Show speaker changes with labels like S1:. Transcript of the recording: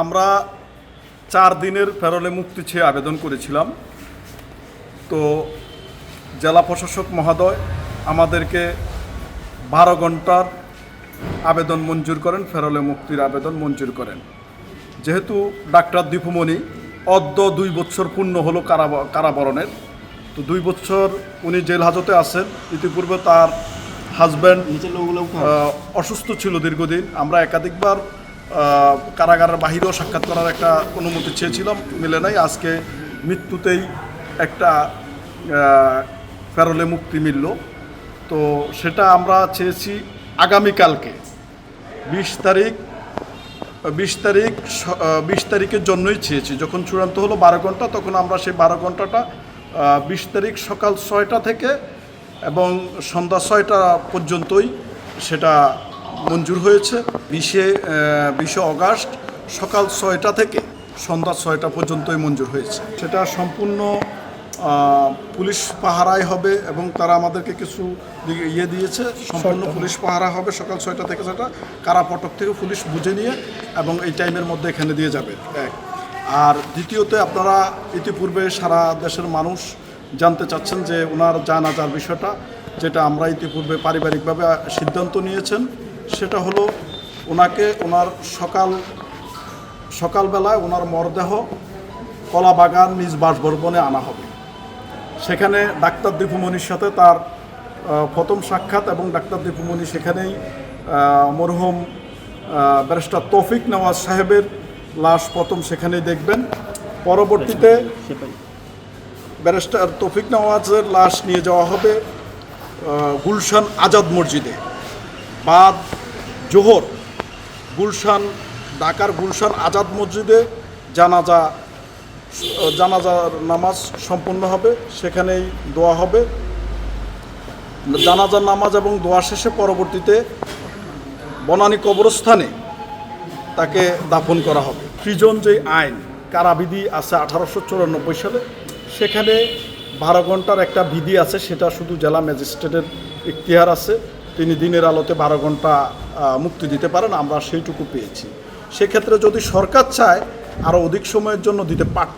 S1: আমরা 4 দিনের প্যারোলে মুক্তি চেয়ে আবেদন করেছিলাম। তো জেলা প্রশাসক মহোদয় আমাদেরকে 12 ঘন্টার আবেদন মঞ্জুর করেন, প্যারোলে মুক্তির আবেদন মঞ্জুর করেন। যেহেতু ডাক্তার দীপুমণি অদ্য 2 বছর পূর্ণ হলো কারাবরণের, তো 2 বছর উনি জেল হাজতে আছেন। ইতিপূর্বে তার হাজব্যান্ড অসুস্থ ছিল দীর্ঘদিন। আমরা একাধিকবার কারাগারের বাহিরেও সাক্ষাৎ করার একটা অনুমতি চেয়েছিলাম, মিলে নাই। আজকে মৃত্যুতেই একটা প্যারোলে মুক্তি মিলল। তো সেটা আমরা চেয়েছি আগামীকালকে 20 তারিখের জন্যই চেয়েছি। যখন চূড়ান্ত হলো 12 ঘন্টা, তখন আমরা সেই 12 ঘন্টাটা 20 তারিখ সকাল 6টা থেকে এবং সন্ধ্যা 6টা পর্যন্তই সেটা মঞ্জুর হয়েছে। 20 অগাস্ট সকাল 6টা থেকে সন্ধ্যা 6টা পর্যন্তই মঞ্জুর হয়েছে। সেটা সম্পূর্ণ পুলিশ পাহারায় হবে এবং তারা আমাদেরকে কিছু দিয়েছে। সম্পূর্ণ পুলিশ পাহারা হবে সকাল 6টা থেকে। সেটা কারা ফটক থেকে পুলিশ বুঝে নিয়ে এবং এই টাইমের মধ্যে এখানে দিয়ে যাবে। এক আর দ্বিতীয়ত, আপনারা ইতিপূর্বে সারা দেশের মানুষ জানতে চাচ্ছেন যে ওনার জানাজার বিষয়টা, যেটা আমরা ইতিপূর্বে পারিবারিকভাবে সিদ্ধান্ত নিয়েছেন। সেটা হলো ওনাকে ওনার সকালবেলায় ওনার মরদেহ কলাবাগান নিজ বাসভবনে আনা হবে। সেখানে ডাক্তার দীপুমণির সাথে তার প্রথম সাক্ষাৎ এবং ডাক্তার দীপুমণি সেখানেই মরহুম ব্যারিস্টার তৌফিক নওয়াজ সাহেবের লাশ প্রথম সেখানেই দেখবেন। পরবর্তীতে ব্যারিস্টার তৌফিক নওয়াজের লাশ নিয়ে যাওয়া হবে গুলশান আজাদ মসজিদে। বাদ জোহর ঢাকার গুলশান আজাদ মসজিদে জানাজার নামাজ সম্পন্ন হবে। সেখানেই দোয়া হবে। জানাজার নামাজ এবং দোয়া শেষে পরবর্তীতে বনানী কবরস্থানে তাকে দাফন করা হবে। প্রিজন যে আইন কারাবিধি আছে 1894 সালে, সেখানে 12 ঘন্টার একটা বিধি আছে। সেটা শুধু জেলা ম্যাজিস্ট্রেটের ইখতিয়ার আছে। তিনি দিনের আলোতে 12 ঘন্টা মুক্তি দিতে পারেন। আমরা সেইটুকু পেয়েছি। সেক্ষেত্রে যদি সরকার চায় আরও অধিক সময়ের জন্য দিতে পারত।